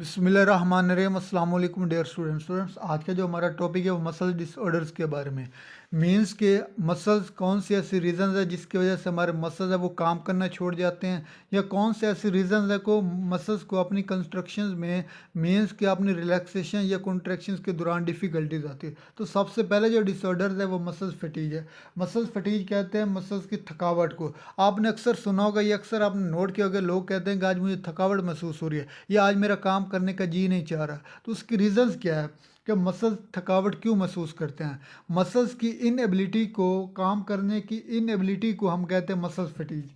बिस्मिल्लाहिर्रहमानिर्रहीम अस्सलाम वालेकुम डियर स्टूडेंट्स। आज का जो हमारा टॉपिक है वो मसल डिसऑर्डर्स के बारे में। मींस के मसल्स कौन सी ऐसी रीजंस है जिसकी वजह से हमारे मसल्स है वो काम करना छोड़ जाते हैं, या कौन से ऐसी रीजंस है को मसल्स को अपनी कंस्ट्रक्शंस में मींस के अपनी रिलैक्सेशन या कॉन्ट्रैक्शंस के दौरान डिफ़िकल्टीज आती है। तो सबसे पहले जो डिसऑर्डर्स है वो मसल्स फटीज है। मसल्स फटीज कहते हैं मसल्स की थकावट को। आपने अक्सर सुना होगा, ये अक्सर आपने नोट किया होगा, लोग कहते हैं कि आज मुझे थकावट महसूस हो रही है या आज मेरा काम करने का जी नहीं चाह रहा। तो उसकी रीजंस क्या है कि मसल्स थकावट क्यों महसूस करते हैं। मसल्स की इनएबिलिटी को, काम करने की इनएबिलिटी को हम कहते हैं muscles fatigue.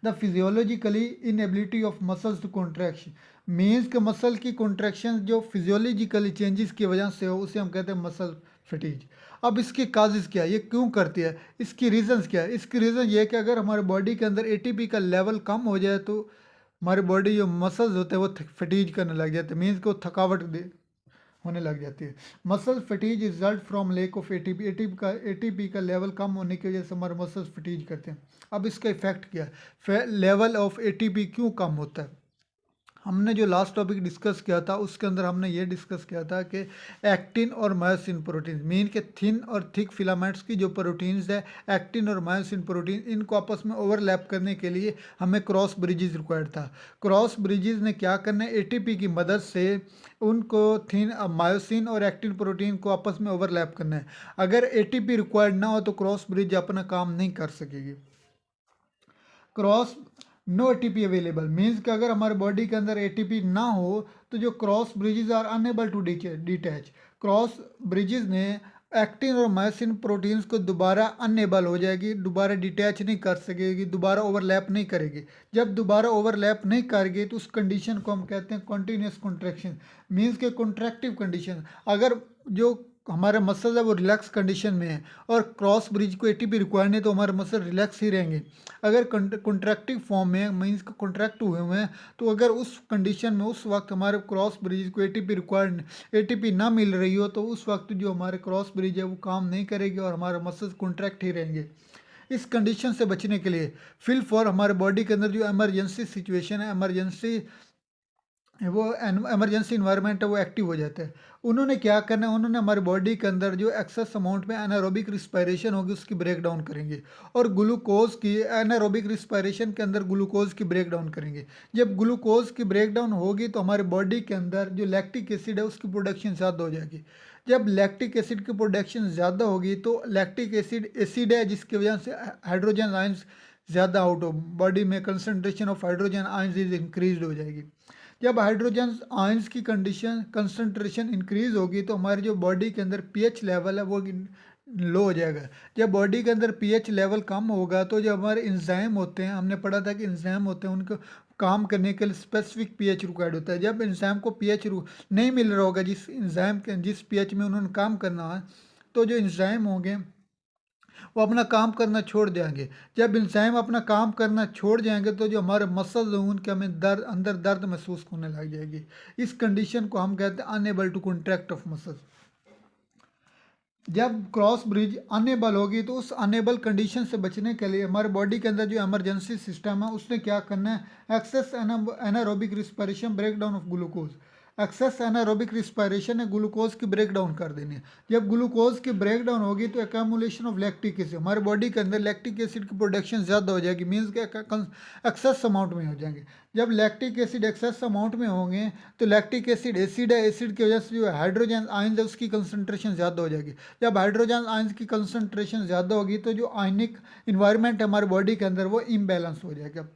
The physiologically inability of muscles to contraction means के मसल की कॉन्ट्रैक्शन जो फिजियोलॉजिकली चेंजेस की वजह से हो उसे हम कहते हैं मसल फटीज। अब इसके काजेज क्या है, ये क्यों करती है, इसकी रीजंस क्या है। इसकी रीज़न ये है कि अगर हमारे बॉडी के अंदर एटीपी का लेवल कम हो जाए तो हमारी बॉडी जो मसल्स होते हैं वो फटीज करने लग जाते हैं, मीन्स को थकावट होने लग जाती है। Muscle fatigue result from lack of ATP. ATP का लेवल कम होने की वजह से हमारे मसल्स फटीज करते हैं। अब इसका इफेक्ट क्या है, लेवल ऑफ एटीपी क्यों कम होता है। हमने जो लास्ट टॉपिक डिस्कस किया था उसके अंदर हमने ये डिस्कस किया था कि एक्टिन और मायोसिन प्रोटीन, मीन के थिन और थिक फिलामेंट्स की जो प्रोटीन्स है एक्टिन और मायोसिन प्रोटीन, इनको आपस में ओवरलैप करने के लिए हमें क्रॉस ब्रिजेस रिक्वायर्ड था। क्रॉस ब्रिजेस ने क्या करना है, एटीपी की मदद से उनको थिन मायोसिन और एक्टिन प्रोटीन को आपस में ओवरलैप करना है। अगर एटीपी रिक्वायर्ड ना हो तो क्रॉस ब्रिज अपना काम नहीं कर सकेगी। Cross no ATP available means कि अगर हमारे बॉडी के अंदर एटीपी ना हो तो जो cross bridges are unable to detach. Cross bridges ने एक्टिन और मायोसिन प्रोटीन्स को दोबारा अनएबल हो जाएगी, दोबारा डिटैच नहीं कर सकेगी, दोबारा ओवरलैप नहीं करेगी। जब दोबारा ओवरलैप नहीं करेगी तो उस कंडीशन को हम कहते हैं कॉन्टीन्यूस कॉन्ट्रैक्शन, मीन्स के कॉन्ट्रैक्टिव कंडीशन। अगर जो हमारे मसल्स है वो रिलैक्स कंडीशन में है और क्रॉस ब्रिज को एटीपी रिक्वायर्ड नहीं तो हमारे मसल रिलैक्स ही रहेंगे। अगर कॉन्ट्रैक्टिव फॉर्म में मीन्स कॉन्ट्रैक्ट हुए हुए हैं तो अगर उस कंडीशन में उस वक्त हमारे क्रॉस ब्रिज को एटीपी ना मिल रही हो तो उस वक्त जो हमारे क्रॉस ब्रिज है वो काम नहीं करेगी और हमारे मसल्स कॉन्ट्रैक्ट ही रहेंगे। इस कंडीशन से बचने के लिए फिल फॉर हमारे बॉडी के अंदर जो एमरजेंसी सिचुएशन है, वो एमरजेंसी इन्वायरमेंट है वो एक्टिव हो जाता है। उन्होंने क्या करना है, उन्होंने हमारे बॉडी के अंदर जो एक्सेस अमाउंट में एनारोबिक रिस्पायरेशन होगी उसकी ब्रेक डाउन करेंगे और ग्लूकोज की एनारोबिक रिस्पायरेशन के अंदर ग्लूकोज की ब्रेक डाउन करेंगे। जब ग्लूकोज की ब्रेक डाउन होगी तो हमारे बॉडी के अंदर जो लैक्टिक एसिड है उसकी प्रोडक्शन ज़्यादा हो जाएगी। जब लैक्टिक एसिड की प्रोडक्शन ज़्यादा होगी तो लैक्टिक एसिड है जिसकी वजह से हाइड्रोजन आयंस ज़्यादा आउट हो, बॉडी में concentration of hydrogen ions is increase हो जाएगी। जब हाइड्रोजन आयंस की कंडीशन कंसंट्रेशन इंक्रीज होगी तो हमारे जो बॉडी के अंदर पीएच लेवल है वो लो हो जाएगा। जब बॉडी के अंदर पीएच लेवल कम होगा तो जो हमारे इंजाइम होते हैं, हमने पढ़ा था कि इंजाइम होते हैं उनको काम करने के लिए स्पेसिफिक पीएच रिक्वायर्ड होता है। जब इंजाइम को पीएच नहीं मिल रहा होगा जिस पीएच में उन्होंने काम करना है तो जो इंजाइम होंगे वो अपना काम करना छोड़ देंगे। जब इंसान अपना काम करना छोड़ जाएंगे तो जो हमारे मसल्स हैं उनके हमें अंदर दर्द महसूस होने लग जाएगी। इस कंडीशन को हम कहते हैं unable to contract of muscles. जब क्रॉस ब्रिज अनेबल होगी तो उस अनेबल कंडीशन से बचने के लिए हमारे बॉडी के अंदर जो इमरजेंसी सिस्टम है उसने क्या करना है, excess anaerobic respiration break down of glucose. Excess anaerobic respiration है ग्लूकोज की ब्रेक डाउन कर देनी है। जब ग्लूकोज की ब्रेक डाउन होगी तो एकमुलेशन ऑफ लैक्टिक एसिड, हमारे बॉडी के अंदर लैक्टिक एसिड की प्रोडक्शन ज़्यादा हो जाएगी, मीन्स के एक्सेस अमाउंट में हो जाएंगे। जब लैक्टिक एसिड एक्सेस अमाउंट में होंगे तो लैक्टिक एसिड है, एसिड की वजह से जो हाइड्रोजन आयन है उसकी कंसंट्रेशन ज़्यादा हो जाएगी। जब हाइड्रोजन आयंस की कंसंट्रेशन ज़्यादा होगी तो जो आयनिक इन्वायरमेंट है हमारे बॉडी के अंदर वो इम्बैलेंस हो जाएगा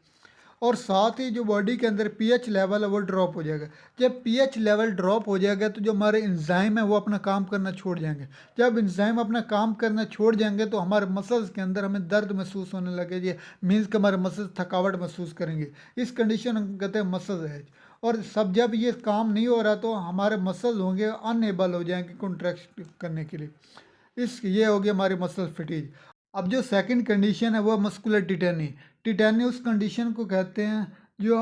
और साथ ही जो बॉडी के अंदर पीएच लेवल है वो ड्रॉप हो जाएगा। जब पीएच लेवल ड्रॉप हो जाएगा तो जो हमारे इंजाइम है वो अपना काम करना छोड़ जाएंगे। जब इंजाइम अपना काम करना छोड़ जाएंगे तो हमारे मसल्स के अंदर हमें दर्द महसूस होने लगेगी, मीन्स कि हमारे मसल्स थकावट महसूस करेंगे। इस कंडीशन हम कहते हैं मसल एज। और सब जब ये काम नहीं हो रहा तो हमारे मसल होंगे अनएबल हो जाएंगे कॉन्ट्रैक्ट करने के लिए। ये हो गया हमारे मसल फिटीज। अब जो सेकंड कंडीशन है वो मस्कुलर टिटेनी। टिटेनी उस कंडीशन को कहते हैं जो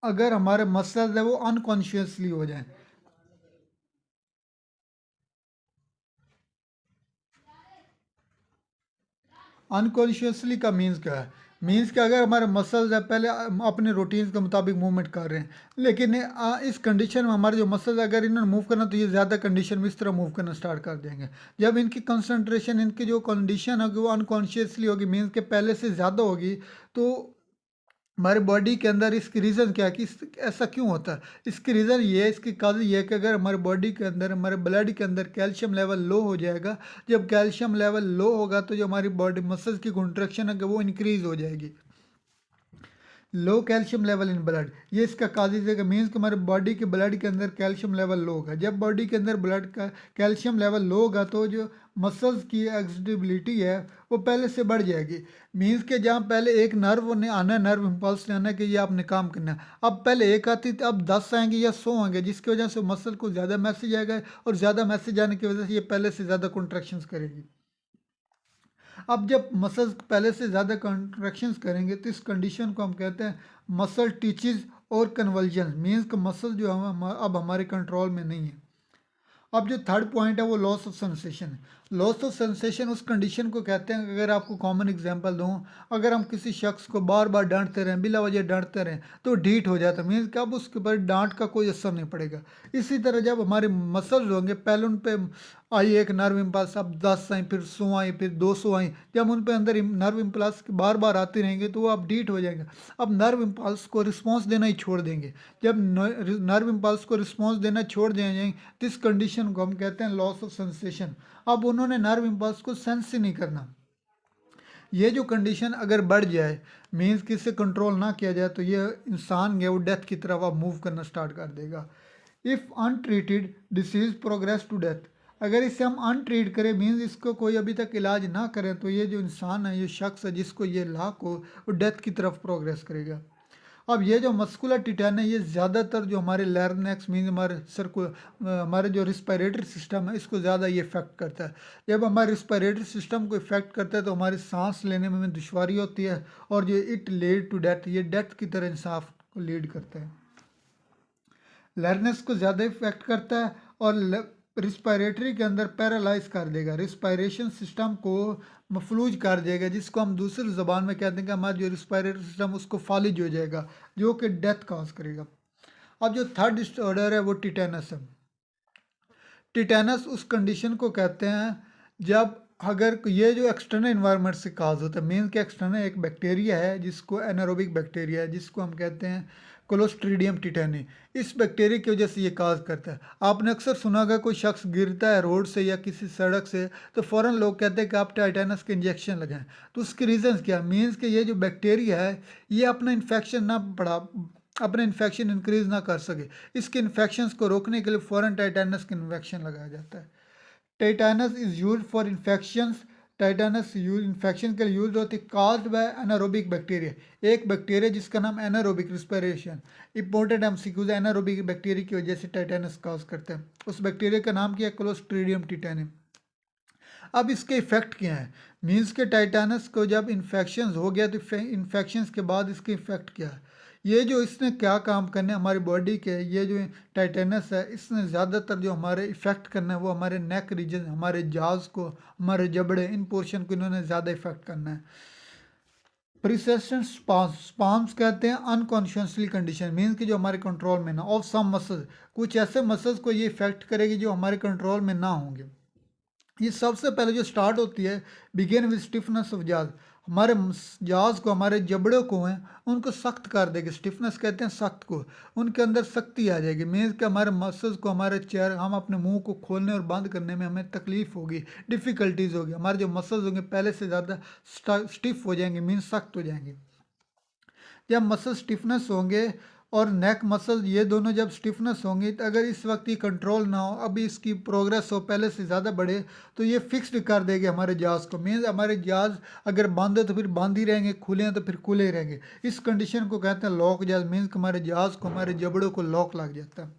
अगर हमारे मसल्स है वो अनकॉन्शियसली हो जाए। अनकॉन्शियसली का मीन्स क्या है, मीन्स कि अगर हमारे मसल्स है पहले अपने रूटीन के मुताबिक मूवमेंट कर रहे हैं, लेकिन इस कंडीशन में हमारे जो मसल्स अगर इन्होंने मूव करना तो ये ज़्यादा कंडीशन में इस तरह मूव करना स्टार्ट कर देंगे। जब इनकी कंसंट्रेशन, इनकी जो कंडीशन होगी वो अनकॉन्शियसली होगी, मीन्स के पहले से ज़्यादा होगी, तो हमारे बॉडी के अंदर इसकी रीज़न क्या है कि ऐसा क्यों होता है? इसकी रीज़न ये है, इसकी काज़ ये है कि अगर हमारे बॉडी के अंदर, हमारे ब्लड के अंदर कैल्शियम लेवल लो हो जाएगा। जब कैल्शियम लेवल लो होगा तो जो हमारी बॉडी मसल्स की कॉन्ट्रैक्शन है वो इंक्रीज हो जाएगी। लो कैल्शियम लेवल इन ब्लड, ये इसका काजिज है कि मीन्स कि हमारे बॉडी के ब्लड के अंदर कैल्शियम लेवल लो होगा। जब बॉडी के अंदर ब्लड का कैल्शियम लेवल लो होगा तो जो मसल्स की एक्सटेबिलिटी है वो पहले से बढ़ जाएगी। मीन्स के जहाँ पहले एक नर्व ने आना है, नर्व इम्पल्स ने आना है कि ये आपने काम करना है, अब पहले एक आती थी, अब 10 आएंगे या 100 आएंगे, जिसकी वजह से मसल को ज़्यादा मैसेज आएगा और ज़्यादा मैसेज आने की वजह से ये पहले से ज़्यादा कॉन्ट्रैक्शंस करेगी। अब जब मसल्स पहले से ज़्यादा कॉन्ट्रैक्शंस करेंगे तो इस कंडीशन को हम कहते हैं मसल टीचेज और कन्वल्जन, मीन्स कि मसल जो है अब हमारे कंट्रोल में नहीं है। अब जो थर्ड पॉइंट है वो लॉस ऑफ सेंसेशन है। लॉस ऑफ सेंसेशन उस कंडीशन को कहते हैं, अगर आपको कॉमन एग्जांपल दूं, अगर हम किसी शख्स को बार बार डांटते रहें, बिला वजह डांटते रहें तो ढीठ हो जाता है, मीन्स कि अब उसके ऊपर डांट का कोई असर नहीं पड़ेगा। इसी तरह जब हमारे मसल्स होंगे, पहले उन पे आई एक नर्व इम्पल्स, अब 10 आई, फिर 100 आई, फिर 200 आई, जब उन पे अंदर नर्व इम्पल्स बार बार आते रहेंगे तो वो अब ढीठ हो जाएंगे। अब नर्व इम्पल्स को रिस्पॉन्स देना ही छोड़ देंगे। जब नर्व इम्पल्स को रिस्पॉन्स देना छोड़ देंगे तो इस कंडीशन को हम कहते हैं लॉस ऑफ सेंसेशन। अब उन्होंने नर्व इम्पल्स को सेंस ही नहीं करना। ये जो कंडीशन अगर बढ़ जाए, मीन्स कि इसे कंट्रोल ना किया जाए, तो ये इंसान है वो डेथ की तरफ अब मूव करना स्टार्ट कर देगा। If untreated disease progress to death, अगर इसे हम अनट्रीट करें, मीन्स इसको कोई अभी तक इलाज ना करें, तो ये जो इंसान है, ये शख्स है जिसको ये लाक हो, वो डेथ की तरफ प्रोग्रेस करेगा। अब ये जो मस्कुलर टिटैन है, ये ज़्यादातर जो हमारे लैरिंक्स मीन हमारे हमारे जो रिस्पायरेटरी सिस्टम है, इसको ज़्यादा ये इफेक्ट करता है। जब हमारे रिस्पायरेटरी सिस्टम को इफेक्ट करता है तो हमारी सांस लेने में दुश्वारी होती है, और जो इट लीड टू डेथ, ये डेथ की तरह इंसाफ को लीड करता है। लर्नेस को ज़्यादा इफेक्ट करता है और रिस्पायरेटरी के अंदर पैरालाइज कर देगा, रिस्पायरेशन सिस्टम को मफलूज कर देगा, जिसको हम दूसरी ज़बान में कहते हैं कि हमारा जो रिस्पायरेटरी सिस्टम उसको फालिज हो जाएगा, जो कि डेथ काज करेगा। अब जो थर्ड डिसऑर्डर है वो टिटेनस है। टिटेनस उस कंडीशन को कहते हैं जब अगर ये जो एक्सटर्नल इन्वायरमेंट से काज होता है, मेन के एक्सटर्नल एक बैक्टीरिया है जिसको एनारोबिक बैक्टीरिया है, जिसको हम कहते हैं क्लोस्ट्रीडियम टिटेनी, इस बैक्टीरिया की वजह से ये काज करता है। आपने अक्सर सुना होगा कोई शख्स गिरता है रोड से या किसी सड़क से तो फ़ौरन लोग कहते हैं कि आप टिटेनस के इंजेक्शन लगाएं। तो उसके रीजंस क्या, मीन्स कि ये जो बैक्टीरिया है ये अपना इन्फेक्शन ना बढ़ा, अपना इन्फेक्शन इंक्रीज ना कर सके, इसके इन्फेक्शंस को रोकने के लिए फ़ौरन टिटेनस का इंजेक्शन लगाया जाता है। Tetanus is use for infections, tetanus use infection के लिए यूज होती है काज्ड बाय एनारोबिक बैक्टीरिया, एक बैक्टीरिया जिसका नाम anaerobic respiration. Important MCQs, anaerobic bacteria की वजह से टिटेनस काज करते हैं। उस बैक्टीरिया का नाम क्या है, क्लोस्ट्रीडियम टिटेनियम। अब इसके इफेक्ट क्या है, मीन्स के टिटेनस को जब इन्फेक्शन हो गया तो इन्फेक्शन के बाद इसके इफेक्ट क्या है, ये जो इसने क्या काम करने हमारी बॉडी के, ये जो टिटेनस है इसने ज़्यादातर जो हमारे इफ़ेक्ट करना है वो हमारे नेक रीजन, हमारे जाज को, हमारे जबड़े, इन पोर्शन को इन्होंने ज़्यादा इफेक्ट करना है। प्रिसेशन स्पाम्स कहते हैं अनकॉन्शियसली कंडीशन, मीन्स कि जो हमारे कंट्रोल में ना, ऑफ सम मसल्स, कुछ ऐसे मसल्स को ये इफेक्ट करेगी जो हमारे कंट्रोल में ना होंगे। ये सबसे पहले जो स्टार्ट होती है बिगेन विद स्टिफनेस ऑफ जाज, हमारे जाज को, हमारे जबड़ों को हैं उनको सख्त कर देगी, स्टिफनेस कहते हैं सख्त को, उनके अंदर सख्ती आ जाएगी, मीन्स कि हमारे मसल्स को, हमारे चेहरे, हम अपने मुंह को खोलने और बंद करने में हमें तकलीफ होगी, डिफ़िकल्टीज होगी, हमारे जो मसल्स होंगे पहले से ज़्यादा स्टिफ हो जाएंगे, मीन्स सख्त हो जाएंगे। जब मसल स्टिफनेस होंगे और नेक मसल, ये दोनों जब स्टिफनेस होंगी, तो अगर इस वक्त ये कंट्रोल ना हो, अभी इसकी प्रोग्रेस हो, पहले से ज़्यादा बढ़े, तो ये फिक्स्ड कर देंगे हमारे जाज को, मीन्स हमारे जाज अगर बंद है तो फिर बंद ही रहेंगे, खुले हैं तो फिर खुले ही रहेंगे। इस कंडीशन को कहते हैं लॉक जाज, मीन्स हमारे जाज को, हमारे जबड़ों को लॉक लग जाता है।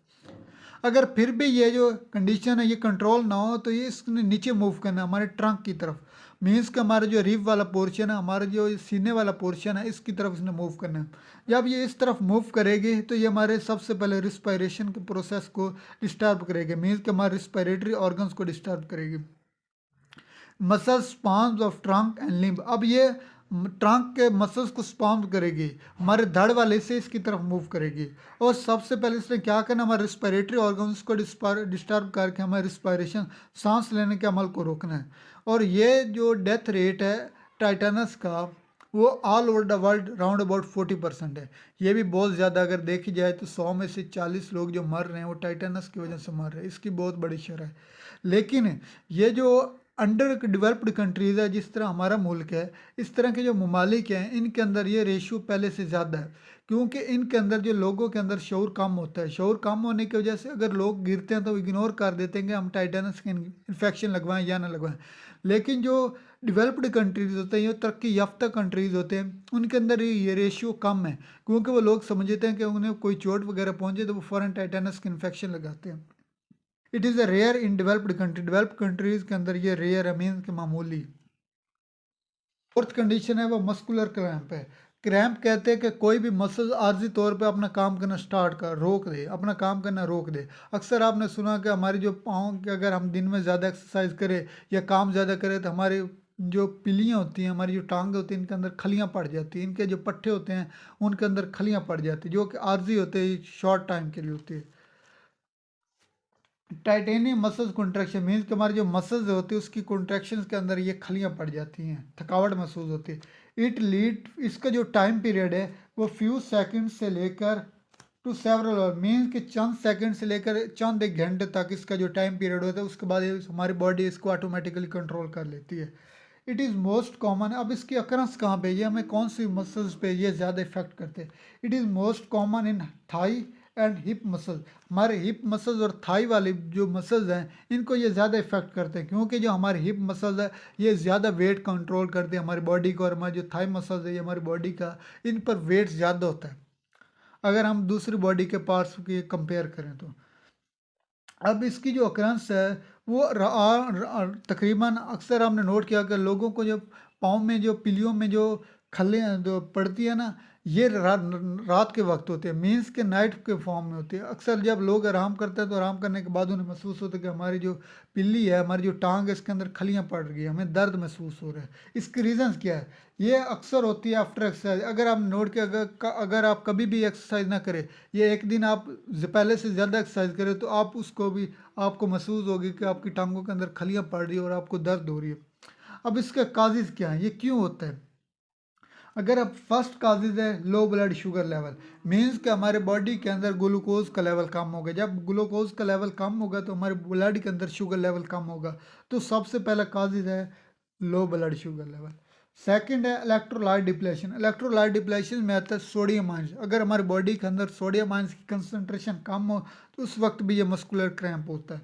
अगर फिर भी ये जो कंडीशन है ये कंट्रोल ना हो तो ये इसने नीचे मूव करना है हमारे ट्रंक की तरफ, मीन्स का हमारा जो रिब वाला पोर्शन है, हमारा जो सीने वाला पोर्शन है, इसकी तरफ इसने मूव करना है। जब ये इस तरफ मूव करेगी तो ये हमारे सबसे पहले रिस्पायरेशन के प्रोसेस को डिस्टर्ब करेगी, मीन्स कि हमारे रिस्पायरेटरी ऑर्गन्स को डिस्टर्ब करेगी। Muscle spasms of trunk and limb, अब ये ट्रंक के मसल्स को स्पॉन्ड करेगी, हमारे धड़ वाले से इसकी तरफ मूव करेगी। और सबसे पहले इसने क्या करना, हमारे रिस्पिरेटरी ऑर्गन्स को डिस्टर्ब करके हमारे रिस्पायरेशन, सांस लेने के अमल को रोकना है। और ये जो डेथ रेट है टाइटेनस का, वो all over the world round about 40% है। ये भी बहुत ज़्यादा, अगर देखी जाए तो 100 में से 40 लोग जो मर रहे हैं वो टाइटेनस की वजह से मर रहे हैं। इसकी बहुत बड़ी शरह है। लेकिन ये जो अंडर डेवलप्ड कंट्रीज़ है, जिस तरह हमारा मुल्क है, इस तरह के जो ममालिक हैं, इनके अंदर ये रेशियो पहले से ज़्यादा है, क्योंकि इनके अंदर जो लोगों के अंदर शऊर कम होता है। शऊर कम होने की वजह से अगर लोग गिरते हैं तो इग्नोर कर देते हैं कि हम टाइटेनस के इन्फेक्शन लगवाएं या ना लगवाएं। लेकिन जो डेवलप्ड कंट्रीज़ होते हैं, ये तरक्की याफ्ता कंट्रीज़ होते हैं, उनके अंदर ये रेशियो कम है, क्योंकि वो लोग समझते हैं कि उन्हें कोई चोट वगैरह पहुंचे तो वो फ़ौरन टाइटेनस के इन्फेक्शन लगाते हैं। It is a rare in developed country, developed countries के अंदर ये रेयर है, मीन के मामूली। फोर्थ कंडीशन है वो मस्कुलर क्रैम्प है। क्रैम्प कहते हैं कि कोई भी मसल आर्जी तौर पे अपना काम करना स्टार्ट कर रोक दे, अपना काम करना रोक दे। अक्सर आपने सुना कि हमारी जो पाँव के, अगर हम दिन में ज़्यादा एक्सरसाइज करें या काम ज़्यादा करें तो हमारी जो पिलियाँ होती हैं, हमारी जो टांग होती हैं, इनके अंदर खलियाँ पड़ जाती हैं, इनके जो पट्टे होते हैं उनके अंदर खलियाँ पड़ जाती हैं, जो कि आर्जी होते हैं, शॉर्ट टाइम के लिए होती है। टाइटेनियम मसल्स कॉन्ट्रैक्शन मीन्स कि हमारी जो मसल्स होती है उसकी कॉन्ट्रैक्शन के अंदर ये खलियाँ पड़ जाती हैं, थकावट महसूस होती है। इट लीड, इसका जो टाइम पीरियड है वो फ्यू सेकंड से लेकर टू सेवरल आवर, मीन्स कि चंद सेकंड से लेकर चंद एक घंटे तक इसका जो टाइम पीरियड होता है, उसके बाद ये हमारी बॉडी इसको ऑटोमेटिकली कंट्रोल कर लेती है। इट इज़ मोस्ट कॉमन, अब इसकी अकरंस कहाँ पे, ये हमें कौन सी मसल्स पे ये ज़्यादा इफेक्ट करते हैं। It is most common in thigh and hip muscle, हमारे हिप मसल्स और थाई वाले जो मसल्स हैं इनको ये ज़्यादा इफेक्ट करते हैं, क्योंकि जो हमारे हिप मसल्स है ये ज़्यादा वेट कंट्रोल करते हैं हमारी बॉडी को, और हमारे जो थाई मसल्स है ये हमारी बॉडी का, इन पर वेट ज़्यादा होता है अगर हम दूसरी बॉडी के पार्ट्स की कंपेयर करें तो। अब इसकी जो अकरंस है वो तकरीबन अक्सर हमने नोट किया कि लोगों को जो पाँव में जो पिलियों में जो खल्ले जो पड़ती है ना, ये रात के वक्त होते हैं, मीन्स के नाइट के फॉर्म में होती है। अक्सर जब लोग आराम करते हैं तो आराम करने के बाद उन्हें महसूस होता है कि हमारी जो पिल्ली है, हमारी जो टांग है, इसके अंदर खलियाँ पड़ रही है, हमें दर्द महसूस हो रहा है। इसकी रीज़न्स क्या है, ये अक्सर होती है आफ्टर एक्सरसाइज। अगर आप नोट के, अगर आप कभी भी एक्सरसाइज ना करें, ये एक दिन आप पहले से ज़्यादा एक्सरसाइज करें तो आप उसको भी, आपको महसूस होगी कि आपकी टांगों के अंदर खलियाँ पड़ रही है और आपको दर्द हो रही है। अब इसके काजेज़ क्या हैं, ये क्यों होता है। अगर अब फर्स्ट काजेज़ है low blood sugar level, means कि हमारे बॉडी के अंदर ग्लूकोज का लेवल कम होगा। जब ग्लूकोज का लेवल कम होगा तो हमारे ब्लड के अंदर शुगर लेवल कम होगा। तो सबसे पहला काजेज़ है low blood sugar level. Second है इलेक्ट्रोलाइट डिप्लेशन। इलेक्ट्रोलाइट डिप्लेशन में आता है सोडियम आयंस। अगर हमारी बॉडी के अंदर सोडियम आयंस की कंसंट्रेशन कम हो तो उस वक्त भी ये मस्कुलर क्रैम्प होता है।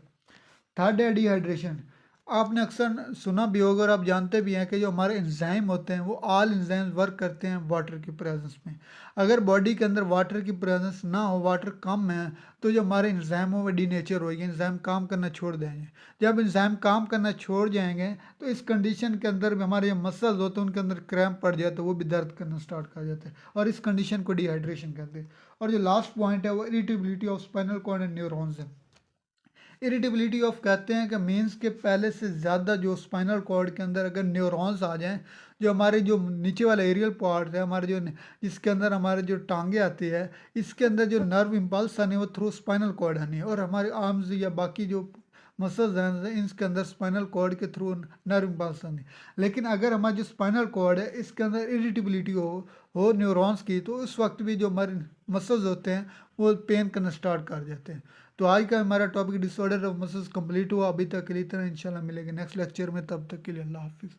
थर्ड है डिहाइड्रेशन। आपने अक्सर सुना भी होगा और आप जानते भी हैं कि जो हमारे एंजाइम होते हैं वो ऑल एंजाइम्स वर्क करते हैं वाटर की प्रेजेंस में। अगर बॉडी के अंदर वाटर की प्रेजेंस ना हो, वाटर कम है, तो जो हमारे एंजाइम हो वो डीनेचर होगी, एंजाइम काम करना छोड़ देंगे। जब एंजाइम काम करना छोड़ जाएंगे तो इस कंडीशन के अंदर भी हमारे जो मसल्स होते हैं उनके अंदर क्रैम्प पड़ जाता है, वो भी दर्द करना स्टार्ट कर जाते हैं, और इस कंडीशन को डिहाइड्रेशन कहते हैं। और जो लास्ट पॉइंट है वो irritability of spinal cord and neurons है। इरिटेबिलिटी ऑफ कहते हैं कि मीन्स के पहले से ज़्यादा जो स्पाइनल कॉर्ड के अंदर अगर न्यूरॉन्स आ जाएं, जो हमारे जो नीचे वाला एरियल पार्ट है हमारे, जो इसके अंदर हमारे जो टांगे आती है, इसके अंदर जो नर्व इम्पल्स आने वो थ्रू स्पाइनल कॉर्ड आनी है, और हमारे आर्म्स या बाकी जो मसल्स हैं इसके अंदर स्पाइनल कॉर्ड के थ्रू नर्व इम्पल्स आनी। लेकिन अगर हमारा जो स्पाइनल कॉर्ड है इसके अंदर इरिटेबिलिटी हो न्यूरॉन्स की, तो उस वक्त भी जो हमारे मसल्स होते हैं वो पेन करना स्टार्ट कर जाते हैं। तो आज का हमारा topic disorder of muscles complete हुआ। अभी तक के लिए इतना, इंशाल्लाह मिलेंगे नेक्स्ट लेक्चर में, तब तक के लिए अल्लाह हाफिज़।